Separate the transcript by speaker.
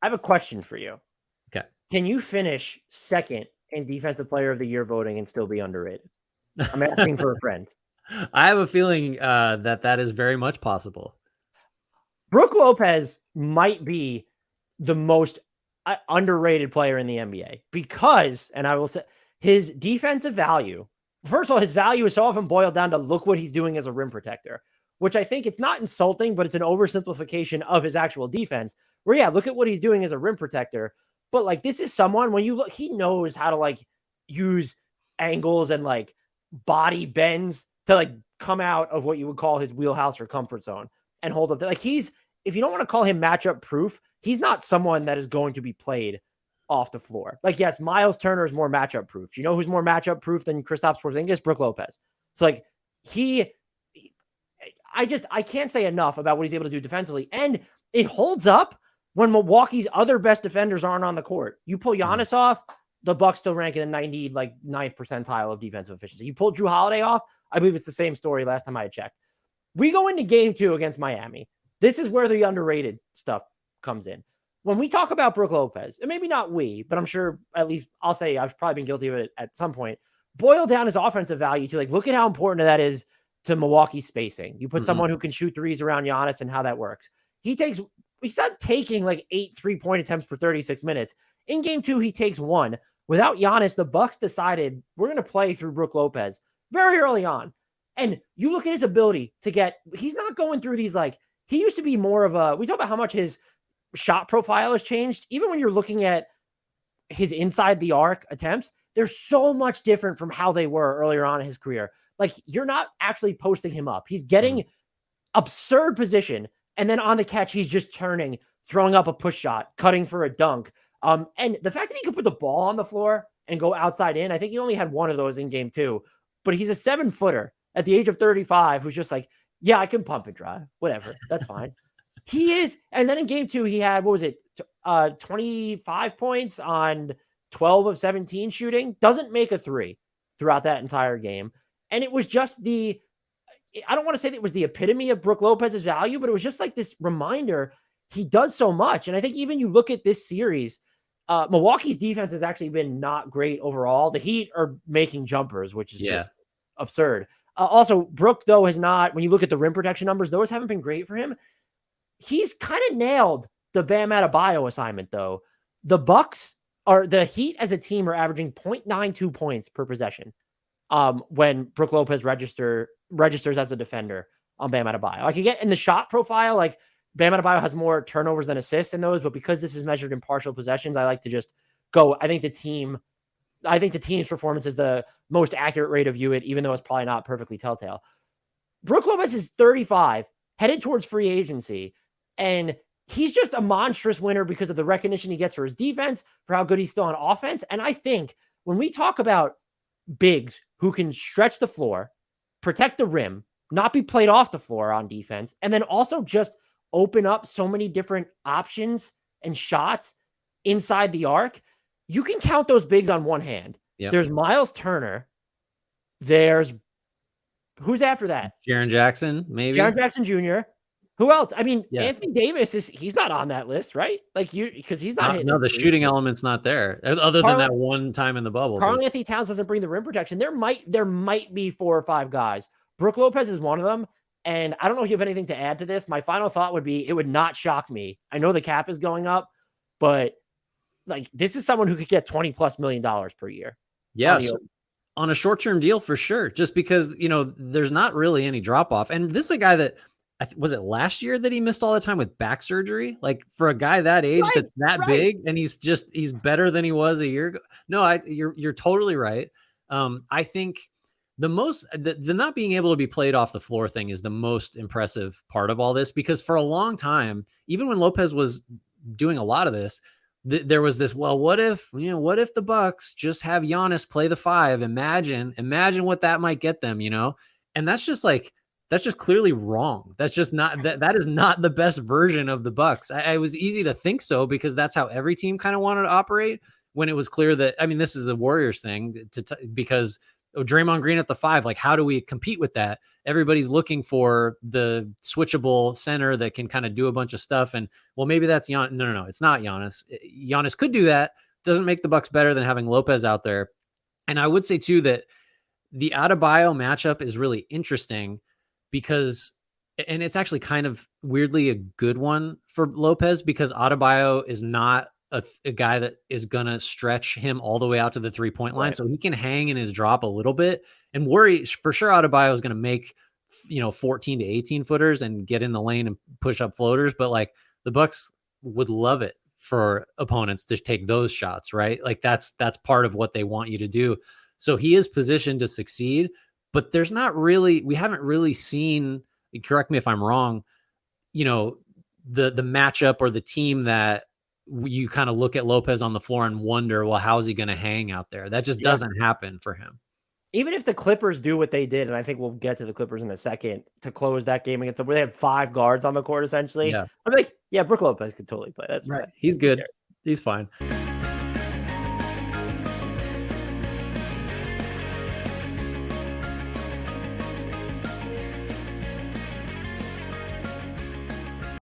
Speaker 1: I have a question for you.
Speaker 2: Okay.
Speaker 1: Can you finish second in defensive player of the year voting and still be underrated? I'm asking for a friend.
Speaker 2: I have a feeling that is very much possible.
Speaker 1: Brook Lopez might be the most underrated player in the NBA because, and I will say, his defensive value. First of all, his value is so often boiled down to look what he's doing as a rim protector, which I think it's not insulting, but it's an oversimplification of his actual defense. Where, yeah, look at what he's doing as a rim protector. But like, this is someone when you look, he knows how to like use angles and like body bends to like come out of what you would call his wheelhouse or comfort zone and hold up. Like he's, if you don't want to call him matchup proof, he's not someone that is going to be played off the floor. Like, yes, Miles Turner is more matchup proof. You know who's more matchup proof than Kristaps Porzingis? Brook Lopez. So like I can't say enough about what he's able to do defensively. And it holds up when Milwaukee's other best defenders aren't on the court. You pull Giannis off, the Bucks still rank in the 9th percentile of defensive efficiency. You pull Drew Holiday off, I believe it's the same story last time I had checked. We go into game 2 against Miami. This is where the underrated stuff comes in. When we talk about Brook Lopez, and maybe not we, but I'm sure at least I'll say I've probably been guilty of it at some point, boil down his offensive value to like, look at how important that is to Milwaukee spacing. You put someone who can shoot threes around Giannis and how that works. We start taking like 8 3-point attempts per 36 minutes. In game 2, he takes 1. Without Giannis, the Bucks decided we're going to play through Brook Lopez very early on. And you look at his ability to get, he's not going through these like, he used to be more of a, we talk about how much his shot profile has changed. Even when you're looking at his inside the arc attempts, they're so much different from how they were earlier on in his career. Like you're not actually posting him up. He's getting absurd position. And then on the catch, he's just turning, throwing up a push shot, cutting for a dunk. And the fact that he could put the ball on the floor and go outside in, I think he only had one of those in game 2, but he's a 7-footer at the age of 35 who's just like, yeah, I can pump and drive, whatever. That's fine. He is. And then in game 2, he had, 25 points on 12 of 17 shooting, doesn't make a 3 throughout that entire game. And it was just I don't want to say that it was the epitome of Brook Lopez's value, but it was just like this reminder he does so much. And I think even you look at this series, Milwaukee's defense has actually been not great overall. The Heat are making jumpers, which is just absurd. Also, Brook, though, has not, when you look at the rim protection numbers, those haven't been great for him. He's kind of nailed the Bam Adebayo assignment, though. The Heat as a team are averaging 0.92 points per possession when Brook Lopez registers as a defender on Bam Adebayo. Like, you get in the shot profile, like, Bam Adebayo has more turnovers than assists in those, but because this is measured in partial possessions, I like to just go, I think the team's performance is the most accurate way to view it, even though it's probably not perfectly telltale. Brook Lopez is 35, headed towards free agency, and he's just a monstrous winner because of the recognition he gets for his defense, for how good he's still on offense. And I think when we talk about bigs who can stretch the floor, protect the rim, not be played off the floor on defense, and then also just open up so many different options and shots inside the arc, you can count those bigs on one hand. Yep. There's Miles Turner. There's who's after that?
Speaker 2: Jaren Jackson, maybe.
Speaker 1: Jaren Jackson Jr. Who else? I mean, Anthony Davis he's not on that list, right? Like because he's not hitting.
Speaker 2: No, the shooting element's not there, other than that one time in the bubble.
Speaker 1: Karl-Anthony Towns doesn't bring the rim protection. There might be 4 or 5 guys. Brook Lopez is one of them. And I don't know if you have anything to add to this. My final thought would be, it would not shock me. I know the cap is going up, but like this is someone who could get $20+ million per year.
Speaker 2: Yeah. On a short-term deal for sure. Just because, there's not really any drop off. And this is a guy that was it last year that he missed all the time with back surgery? Like for a guy that age, that's that big, and he's better than he was a year ago. No, you're totally right. I think the not being able to be played off the floor thing is the most impressive part of all this, because for a long time, even when Lopez was doing a lot of this, there was this, well, what if the Bucks just have Giannis play the 5? Imagine what that might get them, and that's just clearly wrong. That's just not, that is not the best version of the Bucks. I was easy to think so because that's how every team kind of wanted to operate when it was clear that, this is the Warriors thing because Draymond Green at the 5. Like, how do we compete with that? Everybody's looking for the switchable center that can kind of do a bunch of stuff. And well, maybe that's Giannis. No, it's not Giannis. Giannis could do that. Doesn't make the Bucks better than having Lopez out there. And I would say too that the Adebayo matchup is really interesting because, and it's actually kind of weirdly a good one for Lopez, because Adebayo is not a guy that is going to stretch him all the way out to the 3-point line. Right. So he can hang in his drop a little bit and worry for sure. Adebayo is going to make, 14 to 18 footers and get in the lane and push up floaters. But like, the Bucks would love it for opponents to take those shots, right? Like that's part of what they want you to do. So he is positioned to succeed, but we haven't really seen, correct me if I'm wrong, the matchup or the team that you kind of look at Lopez on the floor and wonder, well, how's he going to hang out there? That just doesn't happen for him.
Speaker 1: Even if the Clippers do what they did, and I think we'll get to the Clippers in a second, to close that game against them, where they had 5 guards on the court, essentially. Yeah. I'm like, yeah, Brook Lopez could totally play. That's right.
Speaker 2: He's good. He's fine.